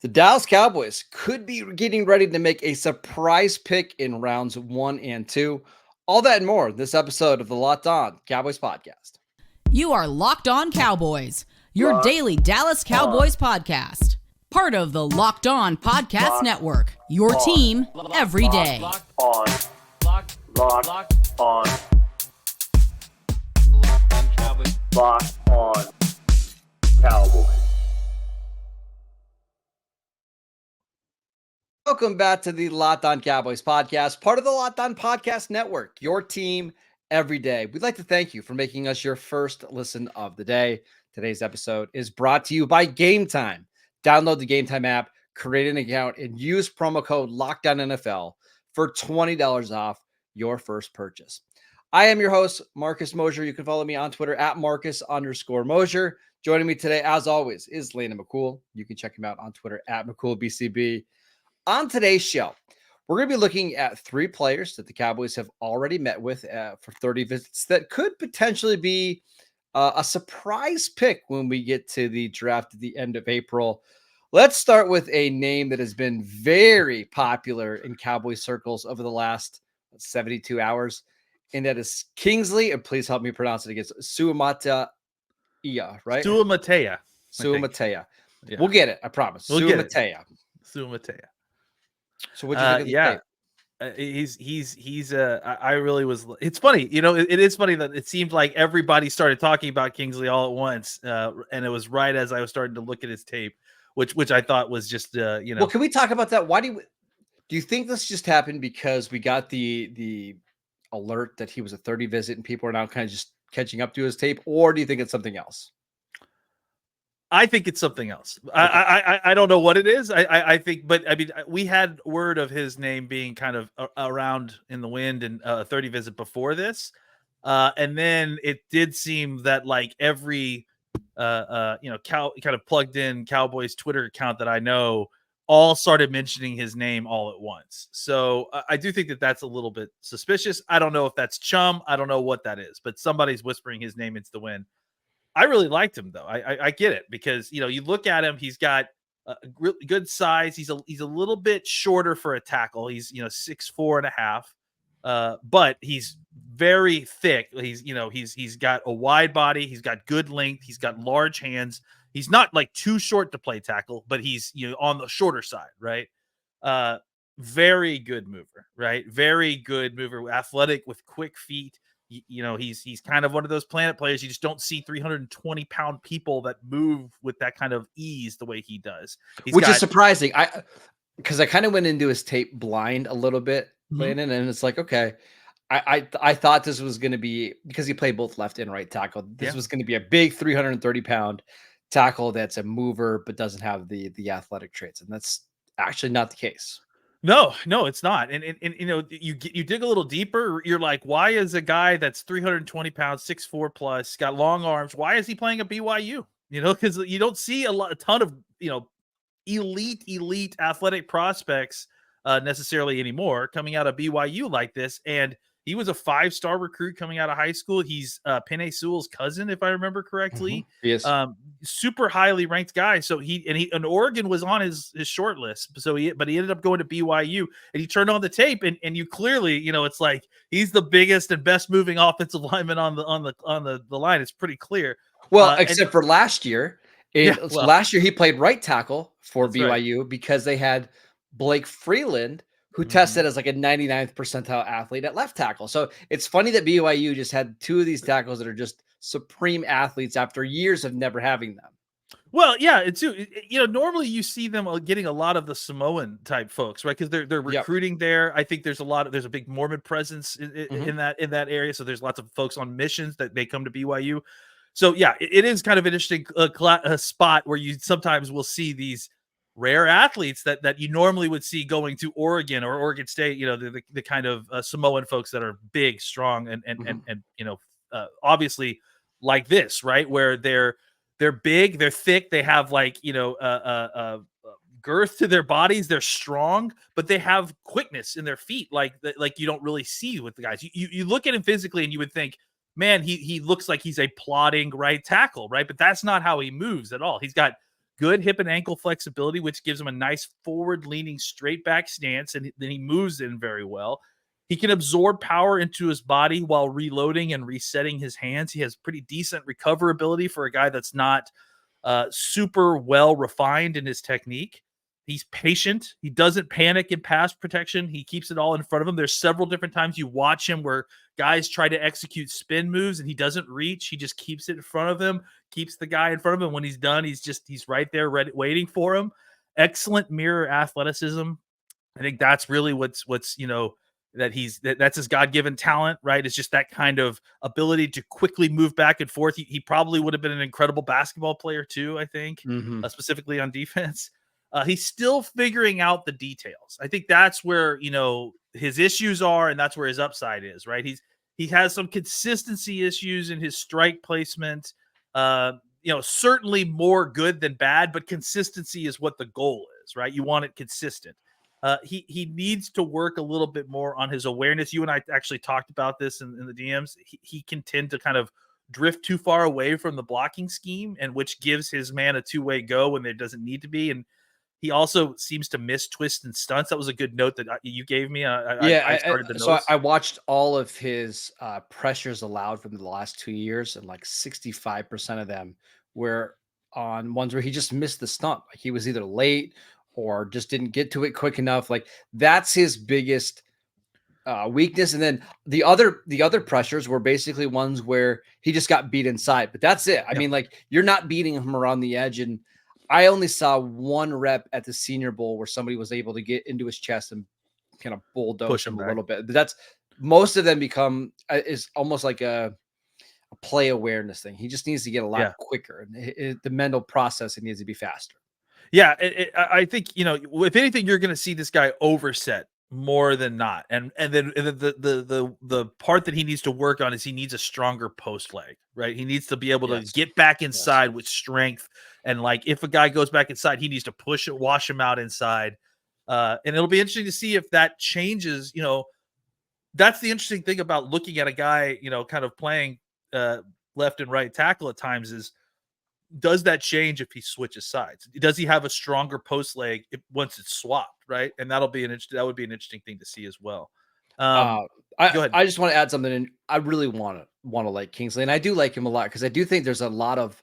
The Dallas Cowboys could be getting ready to make a surprise pick in rounds 1 and 2. All that and more this episode of the Locked On Cowboys podcast. You are Locked On Cowboys, your daily Dallas Cowboys podcast. Part of the Locked On Podcast Network, your team every day. Locked on Cowboys. Locked on Cowboys. Welcome back to the Locked On Cowboys podcast, part of the Locked On Podcast Network, your team every day. We'd like to thank you for making us your first listen of the day. Today's episode is brought to you by Gametime. Download the Gametime app, create an account, and use promo code LOCKDOWNNFL for $20 off your first purchase. I am your host, Marcus Mosher. You can follow me on Twitter at Marcus_Mosher. Joining me today, as always, is Landon McCool. You can check him out on Twitter at McCoolBCB. On today's show, we're going to be looking at 3 players that the Cowboys have already met with for 30 visits that could potentially be a surprise pick when we get to the draft at the end of April. Let's start with a name that has been very popular in Cowboy circles over the last 72 hours, and that is Kingsley, and please help me pronounce it again, Suamataia, right? Suamataia. Suamataia. Yeah. We'll get it, I promise. We'll get it. Suamataia. Suamataia. So what do you think of the tape? I really was. It's funny, it is funny that it seemed like everybody started talking about Kingsley all at once, and it was right as I was starting to look at his tape, which I thought was just Well, can we talk about that? Why do you think this just happened because we got the alert that he was a 30 visit and people are now kind of just catching up to his tape, or do you think it's something else? I think it's something else. Okay. I don't know what it is. I think, but I mean, we had word of his name being kind of around in the wind and a 30 visit before this. And then it did seem that like every, kind of plugged in Cowboys Twitter account that I know all started mentioning his name all at once. So I do think that that's a little bit suspicious. I don't know if that's chum. I don't know what that is, but somebody's whispering his name into the wind. I really liked him though. I get it because, you look at him, he's got a really good size. He's a little bit shorter for a tackle. He's, 6'4.5", but he's very thick. He's got a wide body. He's got good length. He's got large hands. He's not like too short to play tackle, but he's, on the shorter side. Right. Very good mover, right? Very good mover, athletic with quick feet. He's kind of one of those planet players. You just don't see 320-pound people that move with that kind of ease the way he does. Which is surprising. Because I kind of went into his tape blind a little bit, Landon, and it's like, okay, I thought this was going to be, because he played both left and right tackle, this was going to be a big 330-pound tackle that's a mover but doesn't have the athletic traits, and that's actually not the case. No, it's not. And you dig a little deeper. You're like, why is a guy that's 320 pounds, 6'4" plus, got long arms, why is he playing at BYU? Because you don't see a ton of elite athletic prospects necessarily anymore coming out of BYU like this. And he was a 5-star recruit coming out of high school. He's Penei Sewell's cousin, if I remember correctly. Yes. Super highly ranked guy. So and Oregon was on his short list. So but he ended up going to BYU, and he turned on the tape, and you clearly, it's like he's the biggest and best moving offensive lineman on the line. It's pretty clear. Well, except for last year. Last year he played right tackle for BYU, right, because they had Blake Freeland, who tested as like a 99th percentile athlete at left tackle. So it's funny that BYU just had 2 of these tackles that are just supreme athletes after years of never having them. Well, yeah, it's normally you see them getting a lot of the Samoan type folks, right? Because they're recruiting there. I think there's a big Mormon presence in that area. So there's lots of folks on missions that they come to BYU. So yeah, it is kind of an interesting spot where you sometimes will see these rare athletes that you normally would see going to Oregon or Oregon State, the kind of Samoan folks that are big, strong, and obviously like this, right? Where they're big, they're thick, they have like, girth to their bodies, they're strong, but they have quickness in their feet like you don't really see with the guys. You look at him physically and you would think, man, he looks like he's a plodding right tackle, right? But that's not how he moves at all. He's got good hip and ankle flexibility, which gives him a nice forward-leaning straight back stance, and then he moves in very well. He can absorb power into his body while reloading and resetting his hands. He has pretty decent recoverability for a guy that's not super well refined in his technique. He's patient. He doesn't panic in pass protection. He keeps it all in front of him. There's several different times you watch him where guys try to execute spin moves and he doesn't reach. He just keeps it in front of him, keeps the guy in front of him. When he's done, he's right there ready, waiting for him. Excellent mirror athleticism. I think that's really what's that's his God-given talent, right? It's just that kind of ability to quickly move back and forth. He probably would have been an incredible basketball player too, I think, specifically on defense. He's still figuring out the details. I think that's where, his issues are, and that's where his upside is, right? He has some consistency issues in his strike placement. Certainly more good than bad, but consistency is what the goal is, right? You want it consistent. He needs to work a little bit more on his awareness. You and I actually talked about this in the DMs. He can tend to kind of drift too far away from the blocking scheme, and which gives his man a two-way go when there doesn't need to be. And he also seems to miss twists and stunts. That was a good note that you gave me. I started to notice. So I watched all of his pressures allowed from the last 2 years, and like 65% of them were on ones where he just missed the stunt. Like he was either late or just didn't get to it quick enough. Like that's his biggest weakness. And then the other pressures were basically ones where he just got beat inside, but that's it. I mean, like you're not beating him around the edge. And I only saw one rep at the Senior Bowl where somebody was able to get into his chest and kind of bulldoze him a little bit. But that's most of them become is almost like a play awareness thing. He just needs to get a lot quicker. And the mental process, it needs to be faster. Yeah, I think, if anything, you're going to see this guy overset more than not. And then the part that he needs to work on is he needs a stronger post leg, right? He needs to be able to get back inside with strength. And like, if a guy goes back inside, he needs to push it, wash him out inside. And it'll be interesting to see if that changes. That's the interesting thing about looking at a guy, kind of playing left and right tackle at times is, does that change if he switches sides? Does he have a stronger post leg once it's swapped, right? And that would be an interesting thing to see as well. Go ahead. I just want to add something, and I really want to like Kingsley, and I do like him a lot because I do think there's a lot of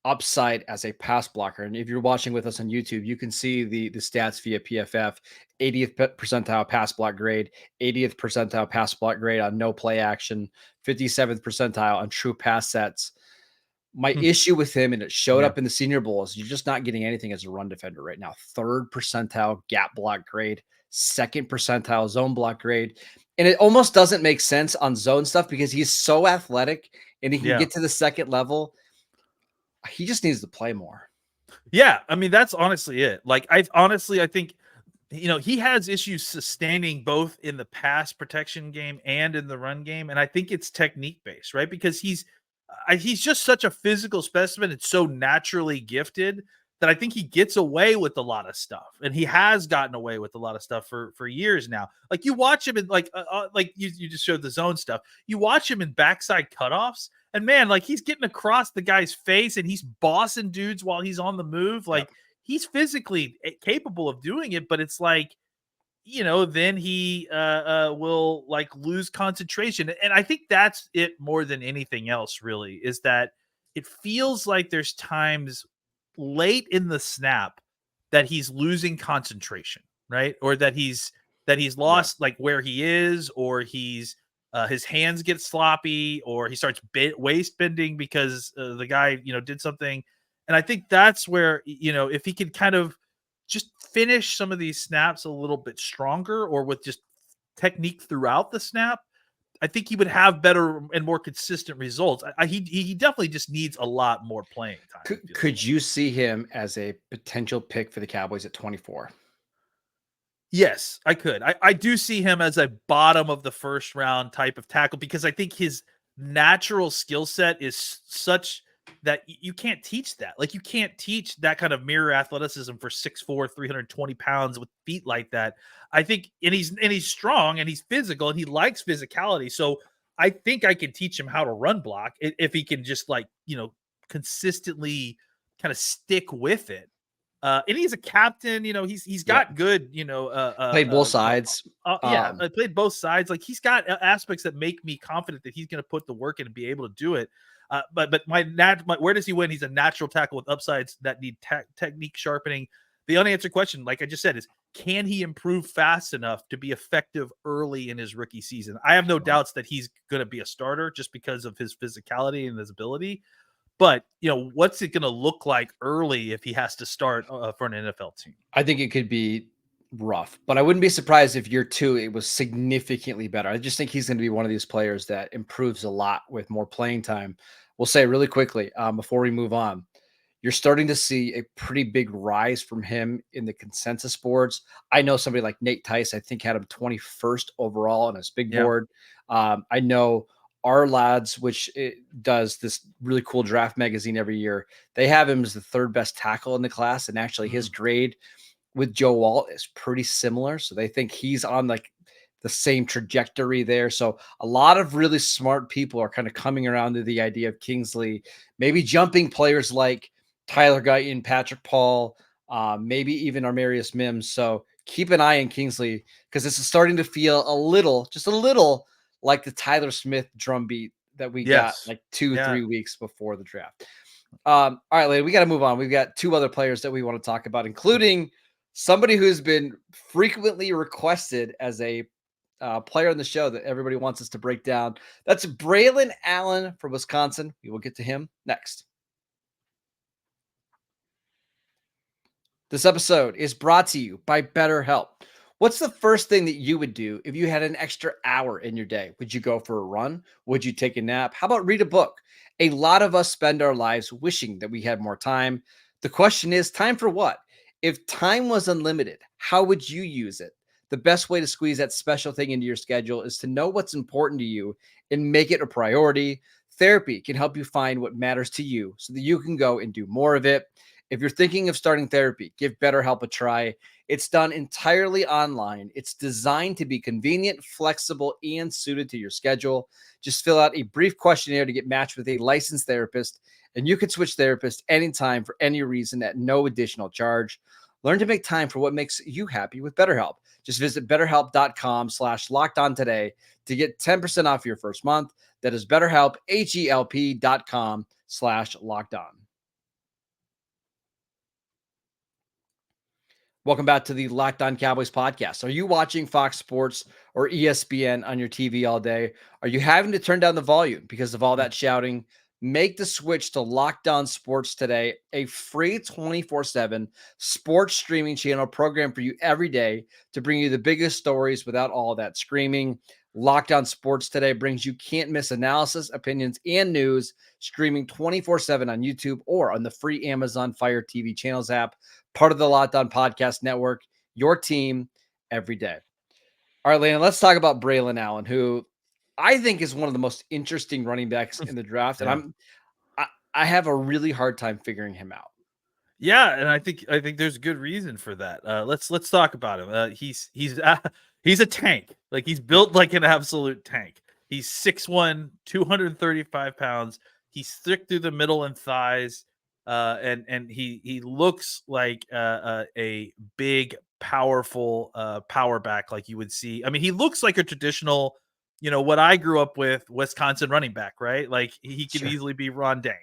upside as a pass blocker. And if you're watching with us on YouTube, you can see the stats via PFF: 80th percentile pass block grade, 80th percentile pass block grade on no play action, 57th percentile on true pass sets. My issue with him, and it showed up in the Senior Bowl, is you're just not getting anything as a run defender right now. 3rd percentile gap block grade, 2nd percentile zone block grade. And it almost doesn't make sense on zone stuff because he's so athletic and he can get to the second level. He just needs to play more. Yeah. I mean, that's honestly it. Like, I think, he has issues sustaining both in the pass protection game and in the run game. And I think it's technique based, right? Because he's just such a physical specimen. It's so naturally gifted that I think he gets away with a lot of stuff, and he has gotten away with a lot of stuff for years now. Like you watch him in like you just showed the zone stuff. You watch him in backside cutoffs, and man, like he's getting across the guy's face and he's bossing dudes while he's on the move. Like he's physically capable of doing it, but it's like, then he will like lose concentration. And I think that's it more than anything else, really, is that it feels like there's times late in the snap that he's losing concentration, right? Or that he's lost like where he is, or he's his hands get sloppy, or he starts waist bending because the guy, did something. And I think that's where, if he could kind of just finish some of these snaps a little bit stronger, or with just technique throughout the snap, I think he would have better and more consistent results. He definitely just needs a lot more playing time. Could you see him as a potential pick for the Cowboys at 24? Yes, I could. I do see him as a bottom of the first round type of tackle, because I think his natural skill set is such that you can't teach that. Like you can't teach that kind of mirror athleticism for 6'4", 320 pounds with feet like that. I think, and he's strong and he's physical and he likes physicality. So I think I can teach him how to run block if he can just consistently kind of stick with it. And he's a captain, he's got good, played both sides. I played both sides. Like he's got aspects that make me confident that he's going to put the work in and be able to do it. But where does he win? He's a natural tackle with upsides that need technique sharpening. The unanswered question, like I just said, is can he improve fast enough to be effective early in his rookie season? I have no doubts that he's going to be a starter just because of his physicality and his ability. But, what's it going to look like early if he has to start for an NFL team? I think it could be rough, but I wouldn't be surprised if year 2 it was significantly better. I just think he's going to be one of these players that improves a lot with more playing time. We'll say really quickly before we move on, you're starting to see a pretty big rise from him in the consensus boards. I know somebody like Nate Tice, I think, had him 21st overall on his big board. I know Our Lads, which it does this really cool draft magazine every year, they have him as the 3rd best tackle in the class. And actually his grade with Joe Walt is pretty similar. So they think he's on like the same trajectory there. So a lot of really smart people are kind of coming around to the idea of Kingsley, maybe jumping players like Tyler Guyton, Patrick Paul, maybe even Armarius Mims. So keep an eye on Kingsley because this is starting to feel just a little like the Tyler Smith drumbeat that we got like 2-3 weeks before the draft. All right, Lane, we got to move on. We've got 2 other players that we want to talk about, including somebody who's been frequently requested as a player on the show that everybody wants us to break down. That's Braelon Allen from Wisconsin. We will get to him next. This episode is brought to you by BetterHelp. What's the first thing that you would do if you had an extra hour in your day? Would you go for a run? Would you take a nap? How about read a book? A lot of us spend our lives wishing that we had more time. The question is, time for what? If time was unlimited, how would you use it? The best way to squeeze that special thing into your schedule is to know what's important to you and make it a priority. Therapy can help you find what matters to you so that you can go and do more of it. If you're thinking of starting therapy, give BetterHelp a try. It's done entirely online. It's designed to be convenient, flexible, and suited to your schedule. Just fill out a brief questionnaire to get matched with a licensed therapist, and you can switch therapists anytime for any reason at no additional charge. Learn to make time for what makes you happy with BetterHelp. Just visit BetterHelp.com/lockedon today to get 10% off your first month. That is BetterHelp, HELP.com/lockedon. Welcome back to the Locked On Cowboys podcast. Are you watching Fox Sports or ESPN on your TV all day? Are you having to turn down the volume because of all that shouting? Make the switch to Locked On Sports today, a free 24/7 sports streaming channel program for you every day to bring you the biggest stories without all that screaming. Locked On Sports today brings you can't miss analysis, opinions, and news streaming 24/7 on YouTube or on the free Amazon Fire TV channels app. Part of the Locked On Podcast Network, your team every day. All right, Landon, let's talk about Braelon Allen, who I think is one of the most interesting running backs in the draft. And I have a really hard time figuring him out. Yeah, and I think there's good reason for that. Let's talk about him. He's a tank. Like he's built like an absolute tank. He's 6'1", 235 pounds. He's thick through the middle and thighs. And he looks like a big, powerful power back like you would see. I mean, he looks like a traditional, what I grew up with, Wisconsin running back, right? Like he could easily be Ron Dane,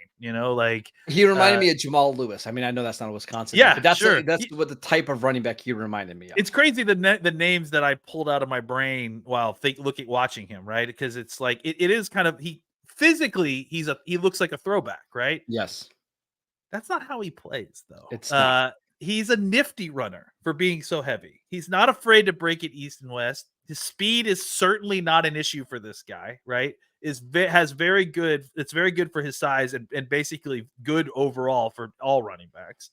like he reminded me of Jamal Lewis. I mean, I know that's not a Wisconsin, but that's what the type of running back he reminded me of. It's crazy the names that I pulled out of my brain while watching him, right? Because it's like it is kind of he looks like a throwback, right? Yes. That's not how he plays, though. It's not. He's a nifty runner for being so heavy. He's not afraid to break it east and west. His speed is certainly not an issue for this guy, right? It's very good for his size and basically good overall for all running backs.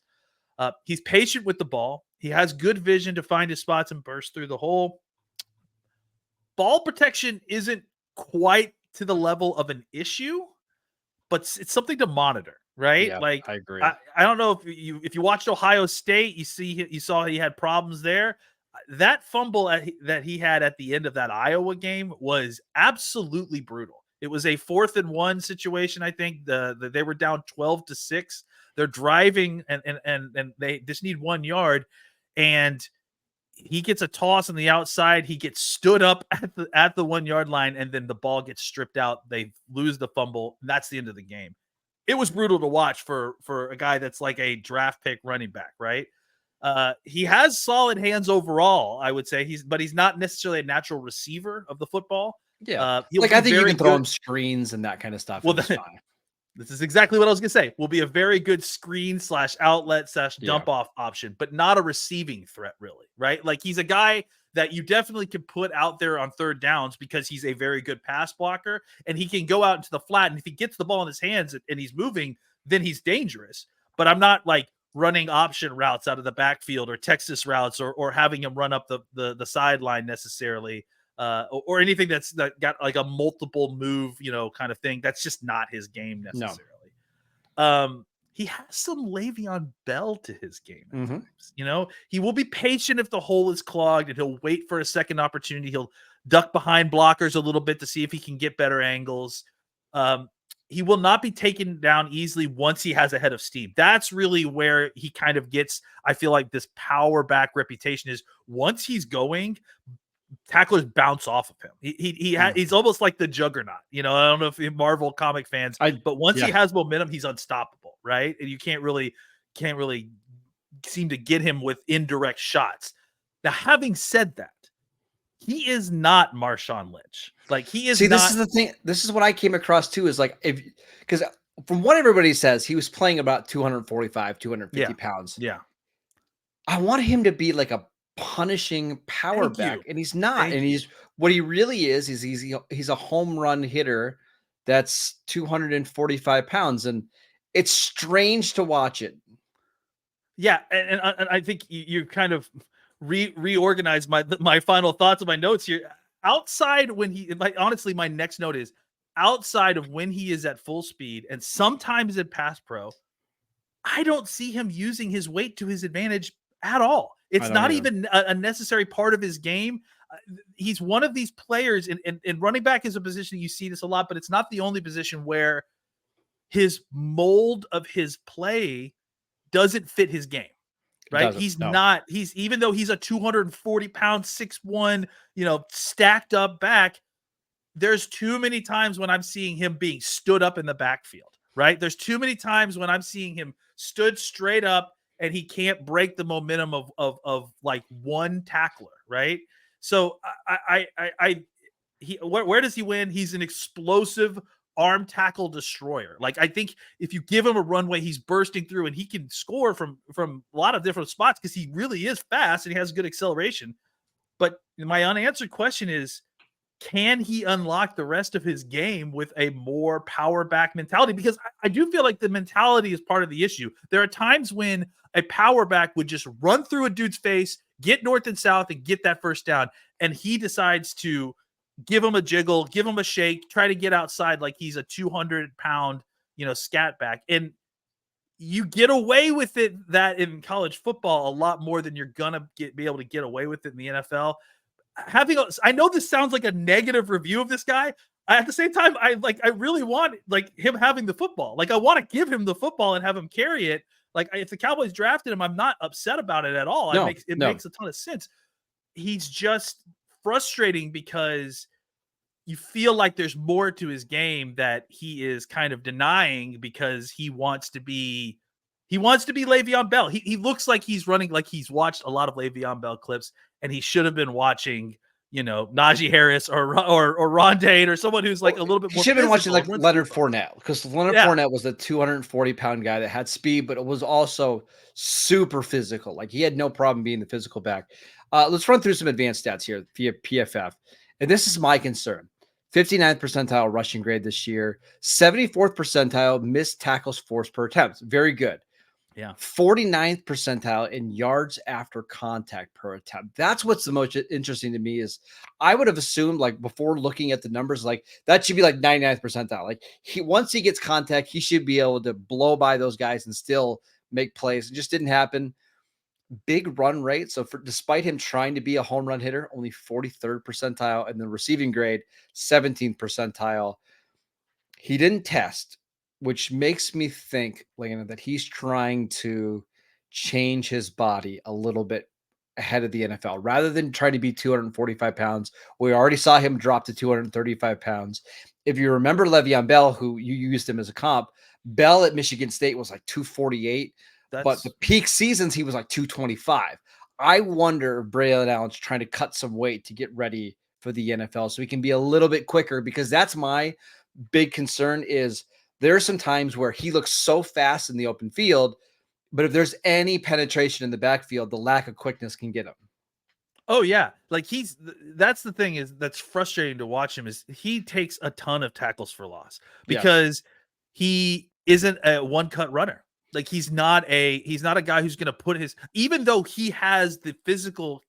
He's patient with the ball. He has good vision to find his spots and burst through the hole. Ball protection isn't quite to the level of an issue, but it's something to monitor. Right? Yeah, like I agree. I don't know if you watched Ohio State, you saw he had problems there. That fumble that he had at the end of that Iowa game was absolutely brutal. It was a 4th and 1 situation. I think they were down 12-6. They're driving and they just need 1 yard, and he gets a toss on the outside. He gets stood up at the 1 yard line, and then the ball gets stripped out. They lose the fumble. And that's the end of the game. It was brutal to watch for a guy that's like a draft pick running back, right? He has solid hands overall, I would say. But he's not necessarily a natural receiver of the football. Yeah, like I think you can throw him screens and that kind of stuff. Well, this is exactly what I was going to say. Will be a very good screen / outlet / dump off option, but not a receiving threat, really, right? Like he's a guy that you definitely can put out there on 3rd downs because he's a very good pass blocker, and he can go out into the flat. And if he gets the ball in his hands and he's moving, then he's dangerous. But I'm not like running option routes out of the backfield or Texas routes or having him run up the sideline necessarily. Or anything that got like a multiple move, kind of thing. That's just not his game necessarily. No. He has some Le'Veon Bell to his game. Times. He will be patient if the hole is clogged, and he'll wait for a second opportunity. He'll duck behind blockers a little bit to see if he can get better angles. He will not be taken down easily once he has a head of steam. That's really where he kind of gets, I feel like, this power back reputation is once he's going, tacklers bounce off of him. He's almost like the juggernaut. I don't know if you're Marvel comic fans, but once he has momentum, he's unstoppable, right? And you can't really seem to get him with indirect shots. Now, having said that, he is not Marshawn Lynch. Like he is. See, this is the thing. This is what I came across too. Is like because from what everybody says, he was playing about 245, 250 pounds. Yeah. I want him to be like a punishing power back, and he's not. And he's what he really is he's a home run hitter that's 245 pounds, and it's strange to watch it. Yeah, and I think you kind of reorganize my final thoughts of my notes here. Outside when honestly, my next note is outside of when he is at full speed and sometimes in pass pro, I don't see him using his weight to his advantage at all. It's not even a necessary part of his game. He's one of these players, and running back is a position you see this a lot, but it's not the only position where his mold of his play doesn't fit his game, right? He's even though he's a 240 pound, 6'1", stacked up back, there's too many times when I'm seeing him being stood up in the backfield, right? There's too many times when I'm seeing him stood straight up and he can't break the momentum of like one tackler, right? So where does he win? He's an explosive arm tackle destroyer. Like I think if you give him a runway, he's bursting through and he can score from a lot of different spots because he really is fast and he has good acceleration. But my unanswered question is, can he unlock the rest of his game with a more power back mentality? Because I do feel like the mentality is part of the issue. There are times when a power back would just run through a dude's face, get north and south, and get that first down. And he decides to give him a jiggle, give him a shake, try to get outside like he's a 200-pound, scat back. And you get away with it that in college football a lot more than you're gonna be able to get away with it in the NFL. I know this sounds like a negative review of this guy. At the same time, I really want him having the football. Like I want to give him the football and have him carry it. Like if the Cowboys drafted him, I'm not upset about it at all. It makes a ton of sense. He's just frustrating because you feel like there's more to his game that he is kind of denying because he wants to be Le'Veon Bell. He looks like he's running like he's watched a lot of Le'Veon Bell clips and he should have been watching, Najee Harris or Rondé or someone who's like a little bit more. He should have been watching like Leonard Fournette because Leonard Fournette was a 240-pound guy that had speed, but it was also super physical. Like he had no problem being the physical back. Let's run through some advanced stats here via PFF. And this is my concern. 59th percentile rushing grade this year, 74th percentile missed tackles forced per attempt. Very good. Yeah. 49th percentile in yards after contact per attempt. That's what's the most interesting to me is I would have assumed like before looking at the numbers, like that should be like 99th percentile. Like once he gets contact, he should be able to blow by those guys and still make plays. It just didn't happen. Big run rate. So despite him trying to be a home run hitter, only 43rd percentile, and the receiving grade, 17th percentile. He didn't test, which makes me think, Lena, that he's trying to change his body a little bit ahead of the NFL rather than trying to be 245 pounds. We already saw him drop to 235 pounds. If you remember Le'Veon Bell, who you used him as a comp, Bell at Michigan State was like 248, but the peak seasons he was like 225. I wonder if Braelon Allen's trying to cut some weight to get ready for the NFL so he can be a little bit quicker, because that's my big concern. Is there are some times where he looks so fast in the open field, but if there's any penetration in the backfield, the lack of quickness can get him. Oh yeah. Like that's the thing that's frustrating to watch him is he takes a ton of tackles for loss because he isn't a one cut runner. Like he's not a guy who's going to put his, even though he has the physical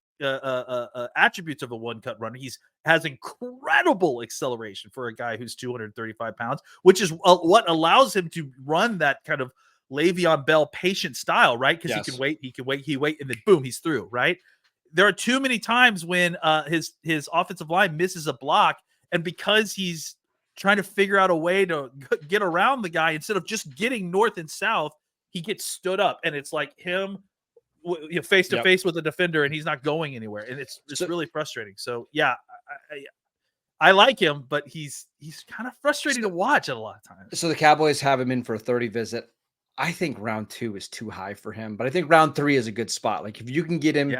attributes of a one cut runner, has incredible acceleration for a guy who's 235 pounds, which is what allows him to run that kind of Le'Veon Bell patient style, right? Because he can wait, and then boom, he's through, right? There are too many times when his offensive line misses a block, and because he's trying to figure out a way to get around the guy instead of just getting north and south, he gets stood up, and it's like him face to face with a defender, and he's not going anywhere, and it's just really frustrating. So yeah, I like him, but he's kind of frustrating to watch at a lot of times. So the Cowboys have him in for a 30 visit. I think round 2 is too high for him, but I think round 3 is a good spot. Like if you can get him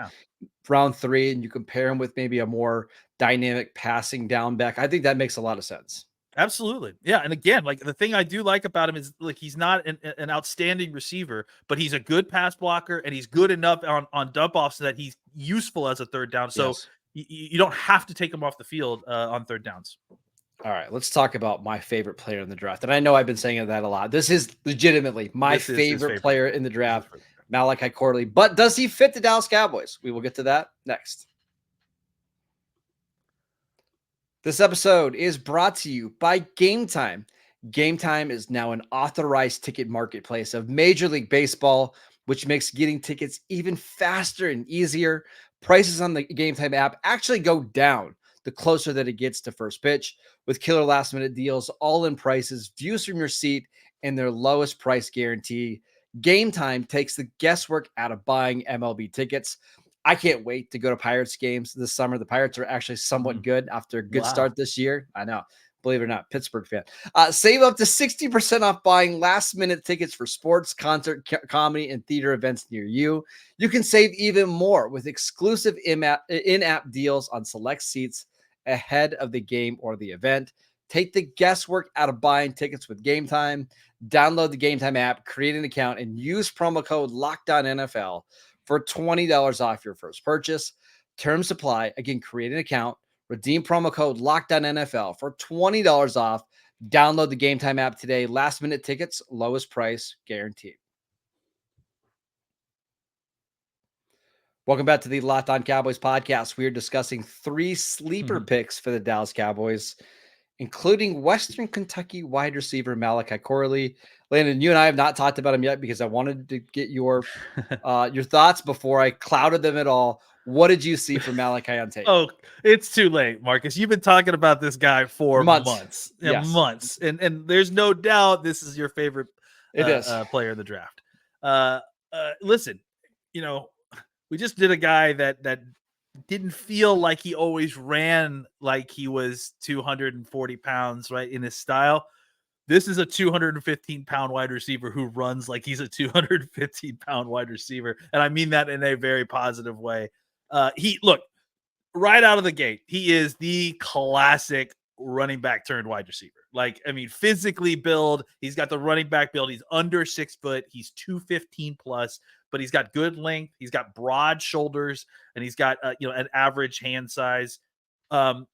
round 3 and you compare him with maybe a more dynamic passing down back, I think that makes a lot of sense. Absolutely. Yeah. And again, like the thing I do like about him is like, he's not an outstanding receiver, but he's a good pass blocker, and he's good enough on dump offs so that he's useful as a third down. So you don't have to take him off the field on third downs. All right, let's talk about my favorite player in the draft. And I know I've been saying that a lot. This is legitimately my favorite player in the draft, Malachi Corley. But does he fit the Dallas Cowboys? We will get to that next. This episode is brought to you by Gametime. Gametime is now an authorized ticket marketplace of Major League Baseball, which makes getting tickets even faster and easier. Prices on the Gametime app actually go down the closer that it gets to first pitch, with killer last minute deals, all-in prices, views from your seat, and their lowest price guarantee. Gametime takes the guesswork out of buying MLB tickets. I can't wait to go to Pirates games this summer. The Pirates are actually somewhat good after a good start this year. I know, believe it or not, Pittsburgh fan. Save up to 60% off buying last-minute tickets for sports, concert, comedy, and theater events near you. You can save even more with exclusive in-app deals on select seats ahead of the game or the event. Take the guesswork out of buying tickets with Gametime. Download the Gametime app, create an account, and use promo code LOCKEDONNFL for $20 off your first purchase. Terms apply. Again, create an account, redeem promo code LOCKEDONNFL for $20 off. Download the Gametime app today. Last minute tickets, lowest price guaranteed. Welcome back to the Locked On Cowboys podcast. We are discussing 3 sleeper picks for the Dallas Cowboys, including Western Kentucky wide receiver Malachi Corley. Landon, you and I have not talked about him yet because I wanted to get your thoughts before I clouded them at all. What did you see from Malachi on tape? Oh, it's too late, Marcus. You've been talking about this guy for months. Yeah, months. And there's no doubt this is your favorite player in the draft. Listen, we just did a guy that didn't feel like he always ran like he was 240 pounds, right, in his style. This is a 215-pound wide receiver who runs like he's a 215-pound wide receiver. And I mean that in a very positive way. Look, right out of the gate, he is the classic running back turned wide receiver. Like, I mean, physically build, he's got the running back build. He's under 6 foot. He's 215 plus, but he's got good length. He's got broad shoulders, and he's got, an average hand size. And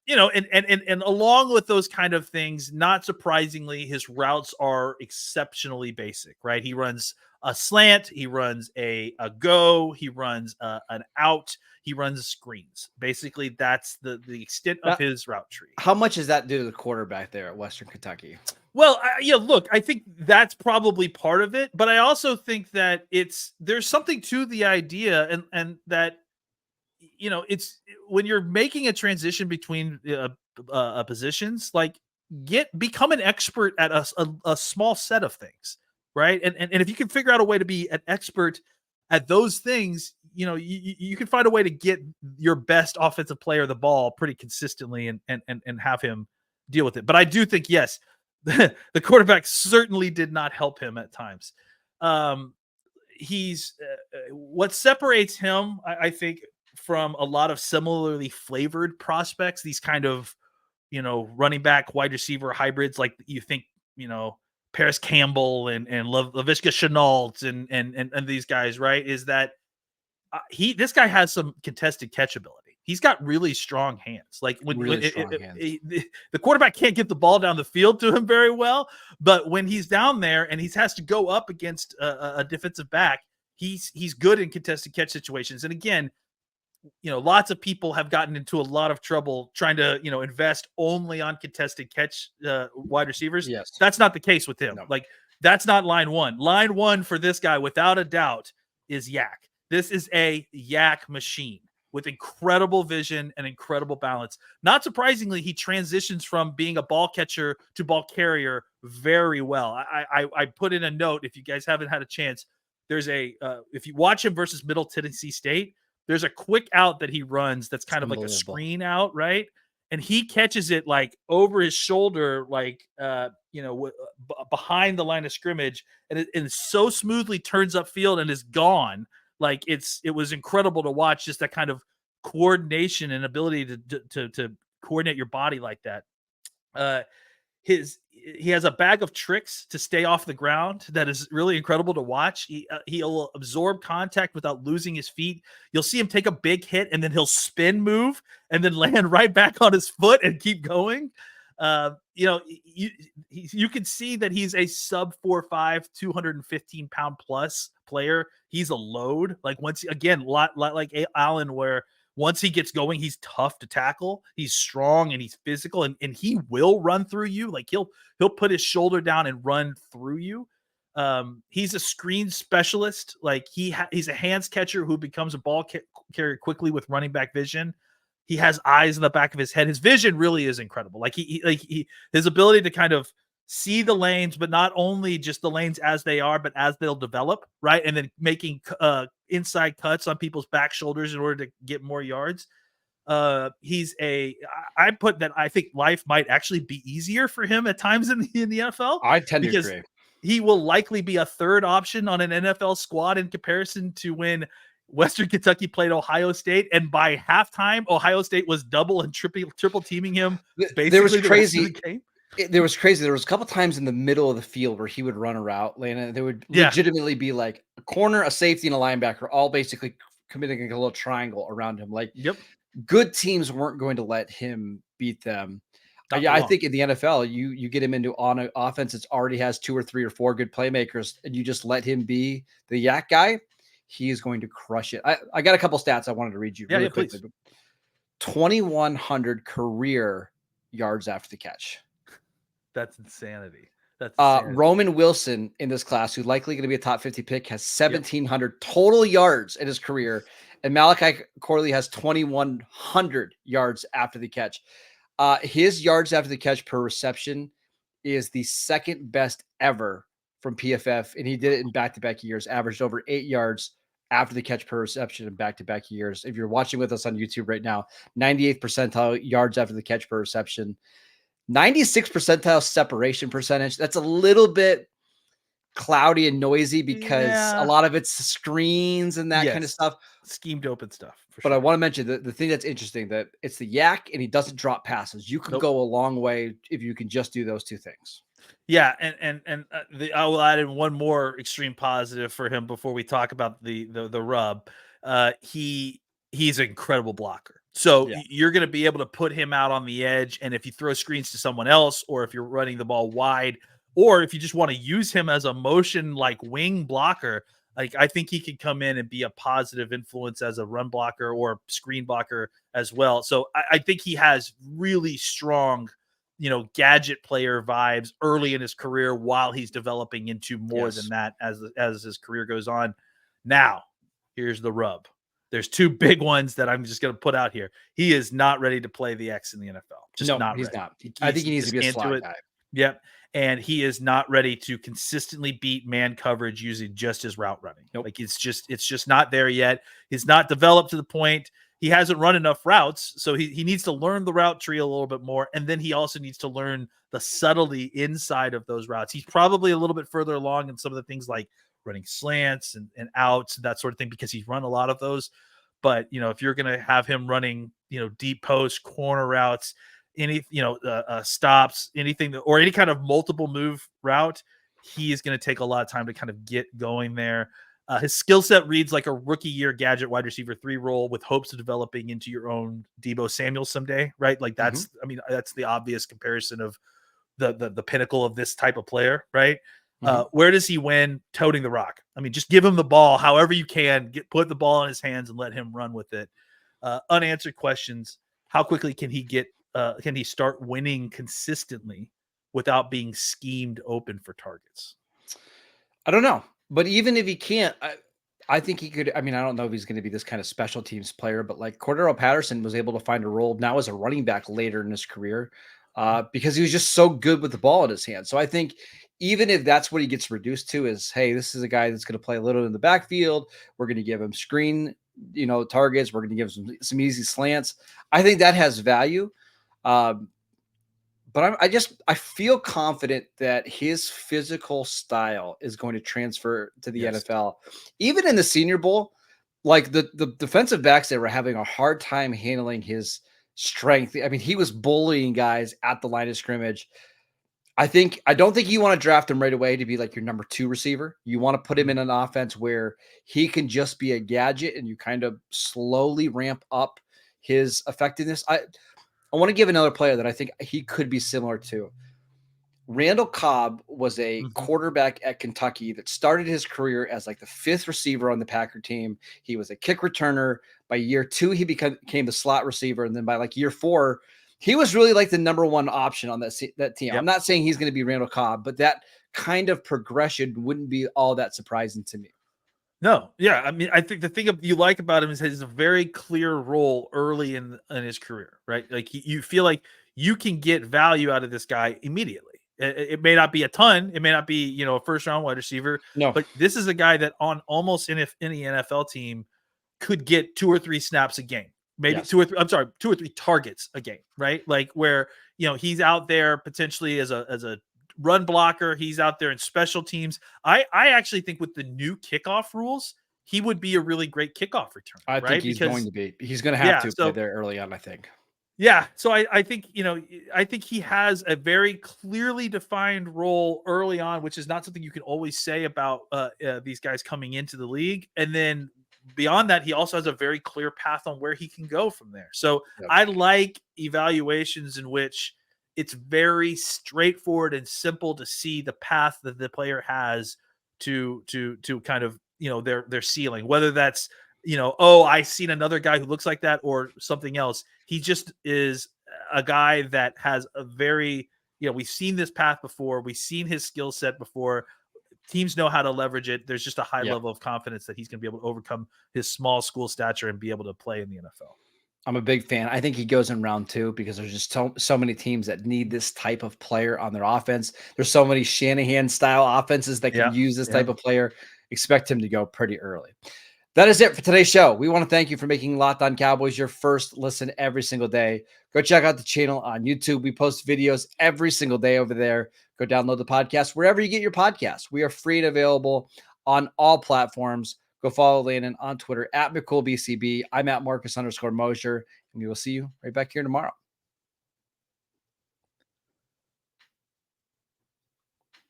along with those kind of things, not surprisingly, his routes are exceptionally basic, right? He runs a slant, he runs a go, he runs an out, he runs screens. Basically, that's the extent of his route tree. How much does that do to the quarterback there at Western Kentucky? Well, look, I think that's probably part of it, but I also think that there's something to the idea and that, it's when you're making a transition between positions, like become an expert at a small set of things, right? And if you can figure out a way to be an expert at those things, you can find a way to get your best offensive player the ball pretty consistently and have him deal with it. But I do think, yes, the quarterback certainly did not help him at times. He's what separates him, I think, from a lot of similarly flavored prospects, these kind of, running back, wide receiver hybrids, like you think, Paris Campbell and Laviska Shenault and these guys, right? Is that this guy has some contested catch ability. He's got really strong hands. Like the quarterback can't get the ball down the field to him very well, but when he's down there and he has to go up against a defensive back, he's good in contested catch situations. And again, lots of people have gotten into a lot of trouble trying to, invest only on contested catch wide receivers. Yes. That's not the case with him. No. Like, that's not line one. Line one for this guy, without a doubt, is Yak. This is a Yak machine with incredible vision and incredible balance. Not surprisingly, he transitions from being a ball catcher to ball carrier very well. I put in a note, if you guys haven't had a chance, there's if you watch him versus Middle Tennessee State, there's a quick out that he runs that's kind of like a screen out, right? And he catches it like over his shoulder, like behind the line of scrimmage, and it so smoothly turns upfield and is gone. Like, it was incredible to watch, just that kind of coordination and ability to coordinate your body like that. He has a bag of tricks to stay off the ground that is really incredible to watch. He'll absorb contact without losing his feet. You'll see him take a big hit and then he'll spin move and then land right back on his foot and keep going. You can see that he's a sub 4'5", 215 pound plus player. He's a load. Like, once again, lot like Allen, where once he gets going, he's tough to tackle. He's strong and he's physical, and he will run through you. Like, he'll put his shoulder down and run through you. He's a screen specialist. Like, he's a hands catcher who becomes a ball carrier quickly with running back vision. He has eyes in the back of his head. His vision really is incredible. Like, his ability to kind of see the lanes, but not only just the lanes as they are, but as they'll develop, right? And then making inside cuts on people's back shoulders in order to get more yards. I put that I think life might actually be easier for him at times in the NFL. I tend to agree. He will likely be a third option on an NFL squad in comparison to when Western Kentucky played Ohio State, and by halftime, Ohio State was double and triple teaming him. There was crazy. There was crazy. There was a couple times in the middle of the field where he would run a route, and there would legitimately be like a corner, a safety, and a linebacker, all basically committing a little triangle around him. Like, good teams weren't going to let him beat them. I think in the NFL, you get him into on an offense that already has 2 or 3 or 4 good playmakers, and you just let him be the yak guy. He is going to crush it. I got a couple stats I wanted to read you really quickly. 2,100 career yards after the catch. That's insanity. Roman Wilson in this class, who's likely going to be a top 50 pick, has 1,700 total yards in his career. And Malachi Corley has 2,100 yards after the catch. His yards after the catch per reception is the second best ever from PFF. And he did it in back-to-back years, averaged over 8 yards after the catch per reception in back-to-back years. If you're watching with us on YouTube right now, 98th percentile yards after the catch per reception. 96 percentile separation percentage. That's a little bit cloudy and noisy because a lot of it's screens and that kind of stuff. Schemed open stuff. But I want to mention the thing that's interesting, that it's the yak and he doesn't drop passes. You can go a long way if you can just do those two things. Yeah, and I will add in one more extreme positive for him before we talk about the rub. He's an incredible blocker. So you're going to be able to put him out on the edge. And if you throw screens to someone else, or if you're running the ball wide, or if you just want to use him as a motion like wing blocker, like, I think he could come in and be a positive influence as a run blocker or screen blocker as well. So I think he has really strong, gadget player vibes early in his career while he's developing into more than that as his career goes on. Now, here's the rub. There's two big ones that I'm just going to put out here. He is not ready to play the X in the NFL. Just No, not he's ready. not. I think he needs to be a slot guy. Yep. And he is not ready to consistently beat man coverage using just his route running. Nope. Like it's just not there yet. He's not developed to the point. He hasn't run enough routes. So he needs to learn the route tree a little bit more. And then he also needs to learn the subtlety inside of those routes. He's probably a little bit further along in some of the things like running slants and outs and that sort of thing, because he's run a lot of those. But, if you're going to have him running, deep post, corner routes, any, stops, anything or any kind of multiple move route, he is going to take a lot of time to kind of get going there. His skill set reads like a rookie year gadget wide receiver 3 role with hopes of developing into your own Deebo Samuel someday, right? Like that's, that's the obvious comparison of the pinnacle of this type of player, right? Where does he win? Toting the rock. Just give him the ball however you can, put the ball in his hands and let him run with it. Unanswered questions. How quickly can he start winning consistently without being schemed open for targets? I don't know. But even if he can't, I think he could. I don't know if he's going to be this kind of special teams player, but like Cordero Patterson was able to find a role now as a running back later in his career because he was just so good with the ball in his hand. So I think even if that's what he gets reduced to is, hey, this is a guy that's going to play a little in the backfield. We're going to give him screen, targets. We're going to give him some easy slants. I think that has value. But I feel confident that his physical style is going to transfer to the NFL. Even in the Senior Bowl, like the defensive backs, they were having a hard time handling his strength. He was bullying guys at the line of scrimmage. I don't think you want to draft him right away to be like your number 2 receiver. You want to put him in an offense where he can just be a gadget and you kind of slowly ramp up his effectiveness. I want to give another player that I think he could be similar to. Randall Cobb was a quarterback at Kentucky that started his career as like the 5th receiver on the Packer team. He was a kick returner. By year 2, he became the slot receiver. And then by like year 4, he was really like the number 1 option on that team. Yep. I'm not saying he's going to be Randall Cobb, but that kind of progression wouldn't be all that surprising to me. No. Yeah. I think the thing you like about him is he has a very clear role early in his career, right? Like you feel like you can get value out of this guy immediately. It may not be a ton. It may not be, a first round wide receiver. No, but this is a guy that on almost any NFL team could get 2 or 3 snaps a game, maybe 2 or 3 targets a game, right? Like where, he's out there potentially as a run blocker. He's out there in special teams. I actually think with the new kickoff rules, he would be a really great kickoff return. I think he's going to be. He's going to have to play there early on, I think. Yeah. So I think, I think he has a very clearly defined role early on, which is not something you can always say about these guys coming into the league. And then beyond that, he also has a very clear path on where he can go from there. So I like evaluations in which it's very straightforward and simple to see the path that the player has to kind of, their ceiling, whether that's, I've seen another guy who looks like that or something else. He just is a guy that has a very, we've seen this path before. We've seen his skill set before. Teams know how to leverage it. There's just a high level of confidence that he's going to be able to overcome his small school stature and be able to play in the NFL. I'm a big fan. I think he goes in round 2 because there's just so many teams that need this type of player on their offense. There's so many Shanahan style offenses that can use this type of player. Expect him to go pretty early. That is it for today's show. We want to thank you for making Locked On Cowboys your first listen every single day. Go check out the channel on YouTube. We post videos every single day over there. Go download the podcast wherever you get your podcasts. We are free and available on all platforms. Go follow Landon on Twitter at McCoolBCB. I'm at Marcus_Mosher, and we will see you right back here tomorrow.